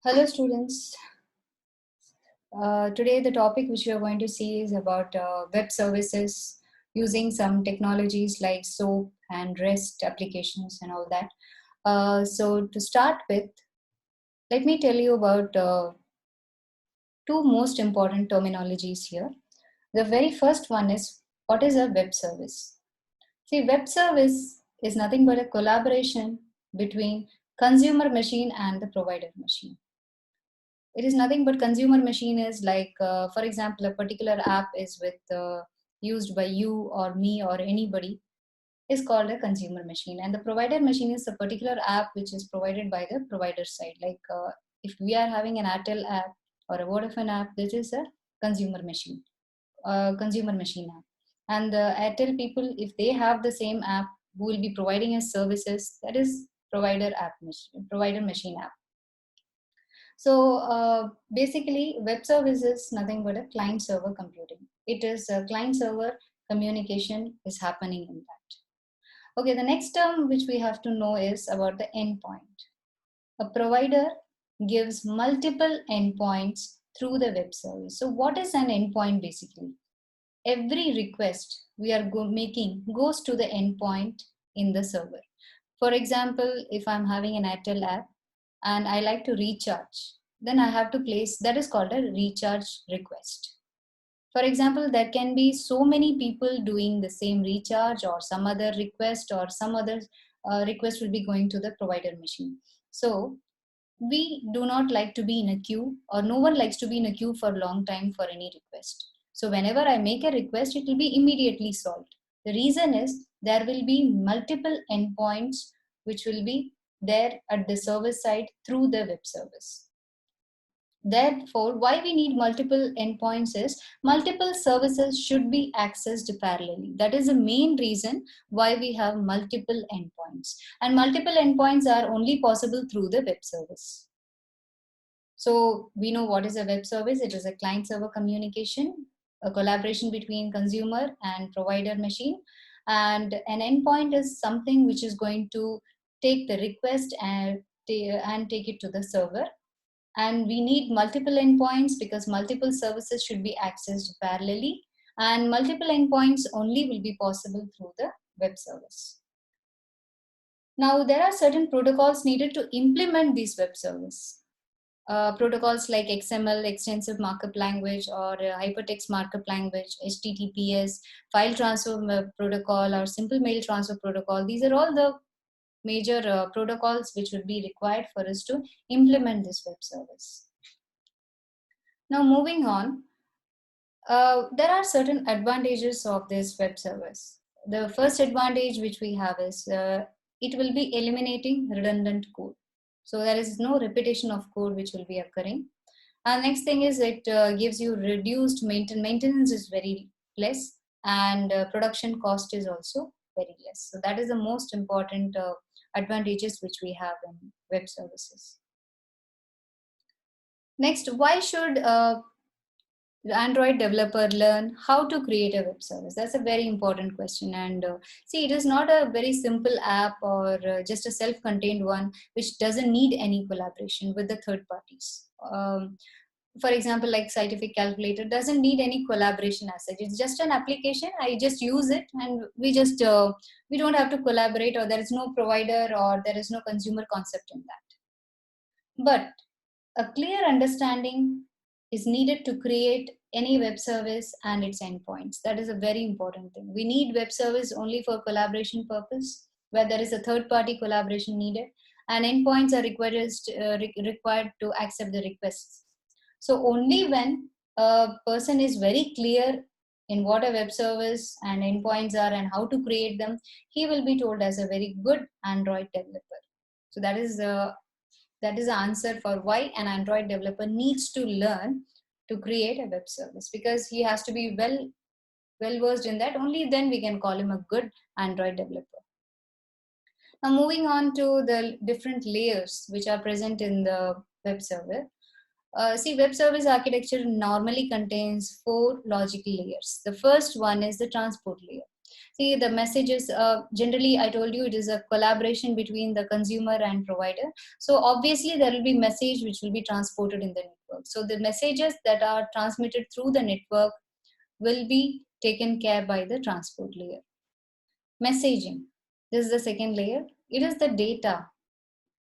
Hello students. Today the topic which we are going to see is about web services using some technologies like SOAP and REST applications and all that. So to start with, let me tell you about two most important terminologies here. The very first one is, what is a web service? See, web service is nothing but a collaboration between consumer machine and the provider machine. It is nothing but consumer machine is like, for example, a particular app is used by you or me or anybody is called a consumer machine, and the provider machine is a particular app which is provided by the provider side. Like if we are having an Airtel app or a Vodafone app, this is a consumer machine, consumer machine app. And the Airtel people, if they have the same app, who will be providing us services, that is provider machine app. So basically, web service is nothing but a client server computing. It is a client server communication is happening in that. Okay, the next term which we have to know is about the endpoint. A provider gives multiple endpoints through the web service. So what is an endpoint basically? Every request we are making goes to the endpoint in the server. For example, if I'm having an Airtel app and I like to recharge, then I have to place, that is called a recharge request. For example, there can be so many people doing the same recharge or some other request, or some other request will be going to the provider machine. So we do not like to be in a queue, or no one likes to be in a queue for a long time for any request. So whenever I make a request, it will be immediately solved. The reason is there will be multiple endpoints which will be there at the server side through the web service. Therefore, why we need multiple endpoints is multiple services should be accessed parallelly. That is the main reason why we have multiple endpoints. And multiple endpoints are only possible through the web service. So we know what is a web service. It is a client server communication, a collaboration between consumer and provider machine. And an endpoint is something which is going to take the request and take it to the server. And we need multiple endpoints because multiple services should be accessed parallelly, and multiple endpoints only will be possible through the web service. Now, there are certain protocols needed to implement these web service. Protocols like XML, Extensive Markup Language, or Hypertext Markup Language, HTTPS, File Transfer Protocol, or Simple Mail Transfer Protocol. These are all the major protocols which will be required for us to implement this web service. Now moving on, there are certain advantages of this web service. The first advantage which we have is it will be eliminating redundant code. So there is no repetition of code which will be occurring. And next thing is it gives you reduced maintenance is very less, and production cost is also very less. So that is the most important advantages which we have in web services. Next, why should the Android developer learn how to create a web service? That's a very important question. And see, it is not a very simple app or just a self-contained one which doesn't need any collaboration with the third parties. For example, like Scientific Calculator doesn't need any collaboration as such. It's just an application. I just use it, and we don't have to collaborate, or there is no provider, or there is no consumer concept in that. But a clear understanding is needed to create any web service and its endpoints. That is a very important thing. We need web service only for collaboration purpose, where there is a third party collaboration needed, and endpoints are required to accept the requests. So only when a person is very clear in what a web service and endpoints are and how to create them, he will be told as a very good Android developer. So that is the answer for why an Android developer needs to learn to create a web service, because he has to be well versed in that. Only then we can call him a good Android developer. Now moving on to the different layers which are present in the web server. See, web service architecture normally contains 4 logical layers. The first one is the transport layer. See, the messages, generally, I told you it is a collaboration between the consumer and provider. So obviously there will be message which will be transported in the network. So the messages that are transmitted through the network will be taken care by the transport layer. Messaging, this is the second layer. It is the data.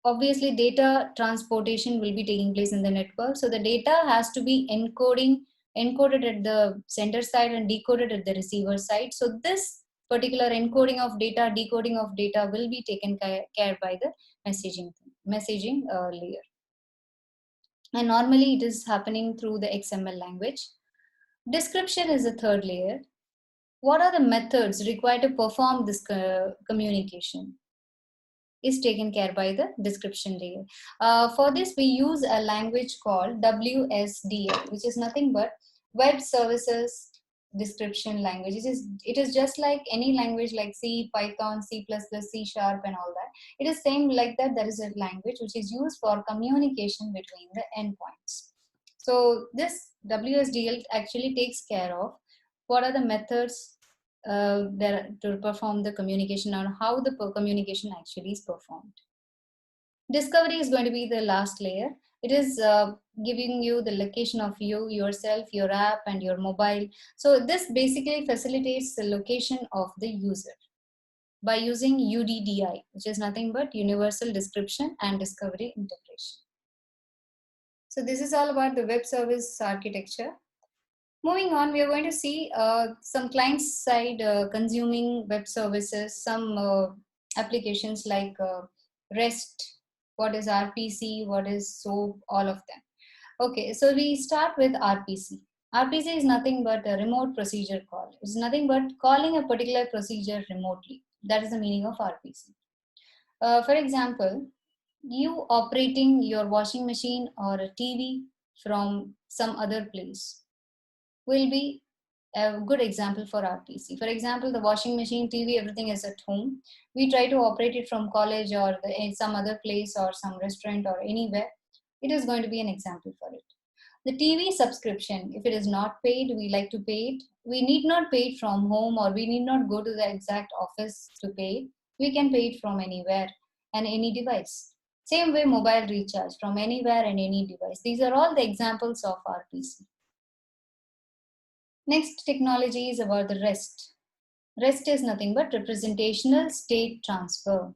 Obviously data transportation will be taking place in the network, so the data has to be encoded at the sender side and decoded at the receiver side. So this particular encoding of data, decoding of data will be taken care by the messaging layer, and normally it is happening through the XML language. Description is the third layer. What are the methods required to perform this communication is taken care by the description layer. For this, we use a language called WSDL, which is nothing but Web Services Description Language. It is just like any language like C, Python, C++, C Sharp, and all that. It is same like that. There is a language which is used for communication between the endpoints. So this WSDL actually takes care of what are the methods there to perform the communication, or how the communication actually is performed. Discovery is going to be the last layer. It is giving you the location of you, yourself, your app, and your mobile. So this basically facilitates the location of the user by using UDDI, which is nothing but Universal Description and Discovery Integration. So this is all about the web service architecture. Moving on, we are going to see some client-side consuming web services, some applications like REST, what is RPC, what is SOAP, all of them. Okay, so we start with RPC. RPC is nothing but a remote procedure call. It's nothing but calling a particular procedure remotely. That is the meaning of RPC. For example, you operating your washing machine or a TV from some other place will be a good example for RPC. For example, the washing machine, TV, everything is at home. We try to operate it from college or some other place or some restaurant or anywhere. It is going to be an example for it. The TV subscription, if it is not paid, we like to pay it. We need not pay it from home, or we need not go to the exact office to pay it. We can pay it from anywhere and any device. Same way, mobile recharge from anywhere and any device. These are all the examples of RPC. Next technology is about the REST. REST is nothing but representational state transfer.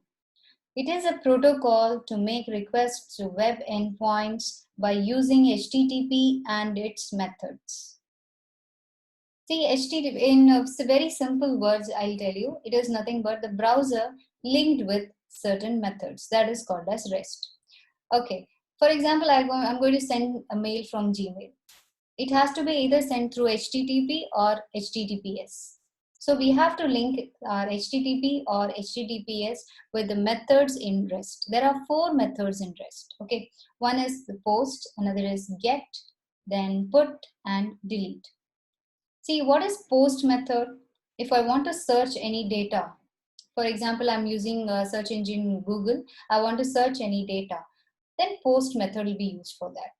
It is a protocol to make requests to web endpoints by using HTTP and its methods. See, HTTP, in very simple words, I'll tell you, it is nothing but the browser linked with certain methods. That is called as REST. Okay, for example, I'm going to send a mail from Gmail. It has to be either sent through HTTP or HTTPS. So we have to link our HTTP or HTTPS with the methods in REST. There are 4 methods in REST. Okay, one is the post, another is get, then put, and delete. See, what is post method? If I want to search any data, for example, I'm using a search engine Google, I want to search any data, then post method will be used for that.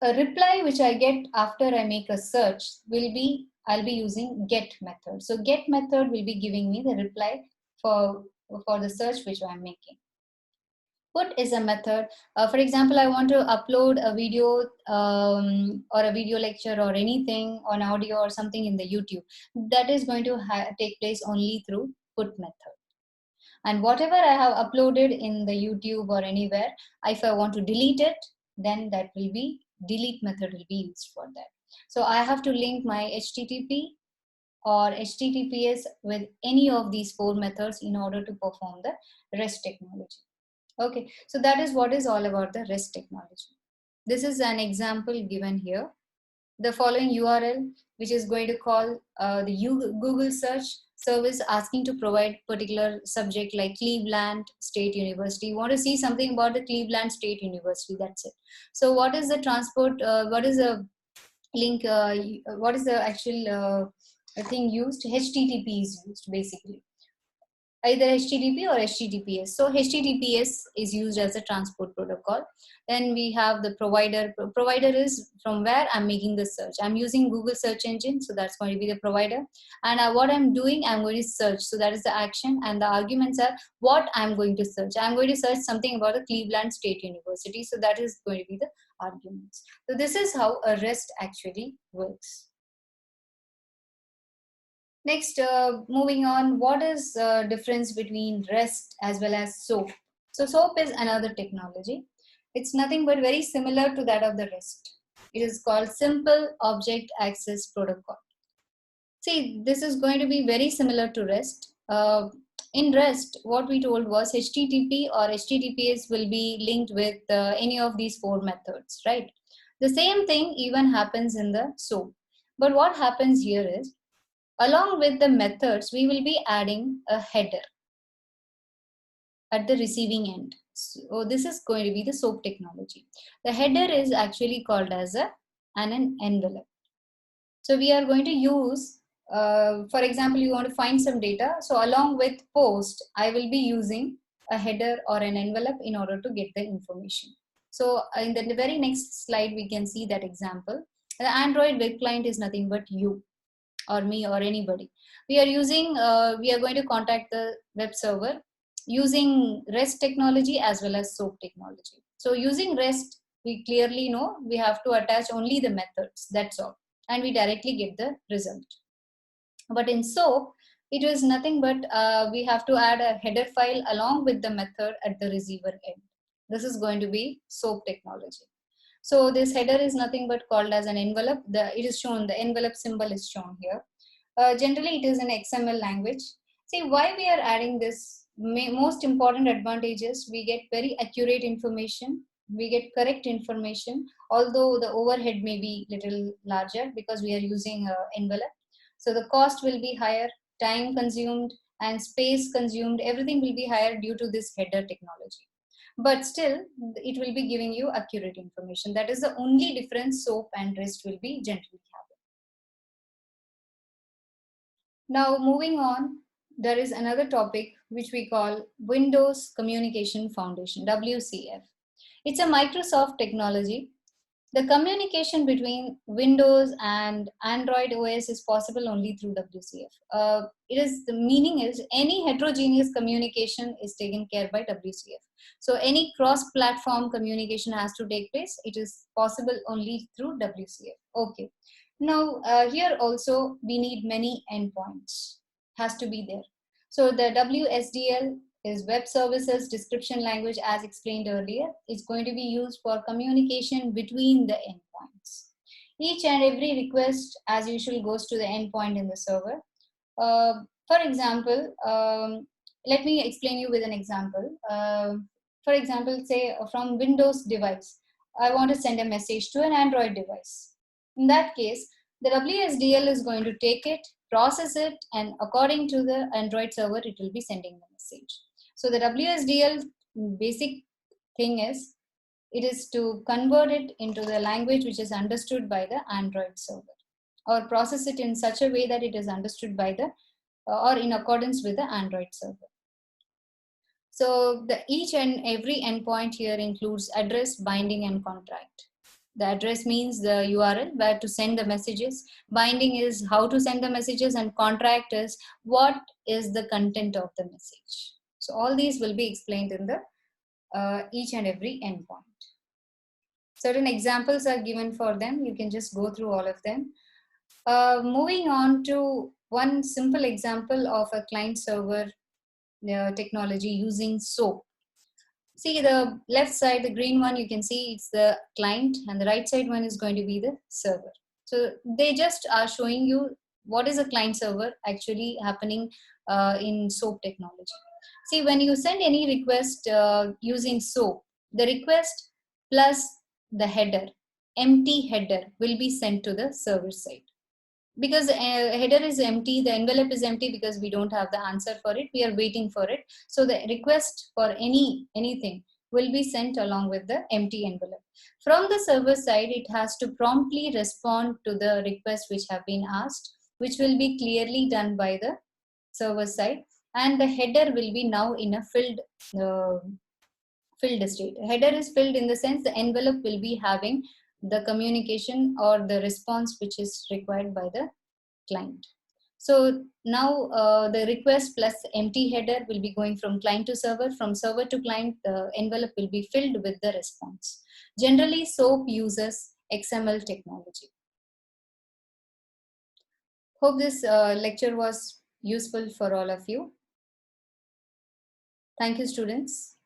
A reply which I get after I make a search I'll be using get method. So get method will be giving me the reply for the search which I'm making. Put is a method. For example, I want to upload a video or a video lecture or anything on audio or something in the YouTube. That is going to take place only through put method. And whatever I have uploaded in the YouTube or anywhere, if I want to delete it, then that will be delete method will be used for that. So I have to link my HTTP or HTTPS with any of these 4 methods in order to perform the REST technology. Okay, so that is what is all about the REST technology. This is an example given here. The following URL, which is going to call the Google search service asking to provide particular subject like Cleveland State University. You want to see something about the Cleveland State University, that's it. So what is the transport, what is the link, what is the actual thing used? HTTP is used basically. either HTTP or HTTPS. So HTTPS is used as a transport protocol. Then we have the provider. Provider is from where I'm making the search. I'm using Google search engine, so that's going to be the provider. And what I'm doing, I'm going to search. So that is the action, and the arguments are what I'm going to search. I'm going to search something about the Cleveland State University. So that is going to be the arguments. So this is how a REST actually works. Next, moving on, what is the difference between REST as well as SOAP? So SOAP is another technology. It's nothing but very similar to that of the REST. It is called Simple Object Access Protocol. See, this is going to be very similar to REST. In REST, what we told was HTTP or HTTPS will be linked with any of these four methods, right? The same thing even happens in the SOAP. But what happens here is, along with the methods, we will be adding a header at the receiving end. So this is going to be the SOAP technology. The header is actually called as an envelope. So we are going to use, for example, you want to find some data. So along with post, I will be using a header or an envelope in order to get the information. So in the very next slide, we can see that example. The Android web client is nothing but you or me or anybody. We are using, we are going to contact the web server using REST technology as well as SOAP technology. So using REST, we clearly know we have to attach only the methods, that's all, and we directly get the result. But in SOAP, it is nothing but we have to add a header file along with the method at the receiver end. This is going to be SOAP technology. So this header is nothing but called as an envelope. It is shown, the envelope symbol is shown here. Generally, it is an XML language. See, why we are adding this, most important advantage is we get very accurate information. We get correct information, although the overhead may be little larger because we are using envelope. So the cost will be higher, time consumed and space consumed, everything will be higher due to this header technology. But still, it will be giving you accurate information. That is the only difference SOAP and REST will be generally having. Now, moving on, there is another topic which we call Windows Communication Foundation, WCF. It's a Microsoft technology. The communication between Windows and Android OS is possible only through WCF. The meaning is any heterogeneous communication is taken care by WCF. So any cross-platform communication has to take place. It is possible only through WCF. Okay. Now here also we need many endpoints. Has to be there. So the WSDL is web services description language, as explained earlier. It's going to be used for communication between the endpoints. Each and every request, as usual, goes to the endpoint in the server. For example, let me explain you with an example. For example, say from Windows device, I want to send a message to an Android device. In that case, the WSDL is going to take it, process it, and according to the Android server, it will be sending the message. So the WSDL basic thing is, it is to convert it into the language which is understood by the Android server, or process it in such a way that it is understood by the, or in accordance with the Android server. So each and every endpoint here includes address, binding, and contract. The address means the URL where to send the messages. Binding is how to send the messages, and contract is what is the content of the message. So all these will be explained in the each and every endpoint. Certain examples are given for them. You can just go through all of them. Moving on to one simple example of a client server technology using SOAP. See the left side, the green one, you can see it's the client, and the right side one is going to be the server. So they just are showing you what is a client server actually happening in SOAP technology. See, when you send any request using SOAP, the request plus the header, empty header, will be sent to the server side. Because header is empty, the envelope is empty because we don't have the answer for it, we are waiting for it. So the request for anything will be sent along with the empty envelope. From the server side, it has to promptly respond to the request which have been asked, which will be clearly done by the server side. and the header will be now in a filled state. Header is filled in the sense the envelope will be having the communication or the response which is required by the client. So now the request plus empty header will be going from client to server. From server to client, the envelope will be filled with the response. Generally, SOAP uses XML technology. Hope this lecture was useful for all of you. Thank you, students.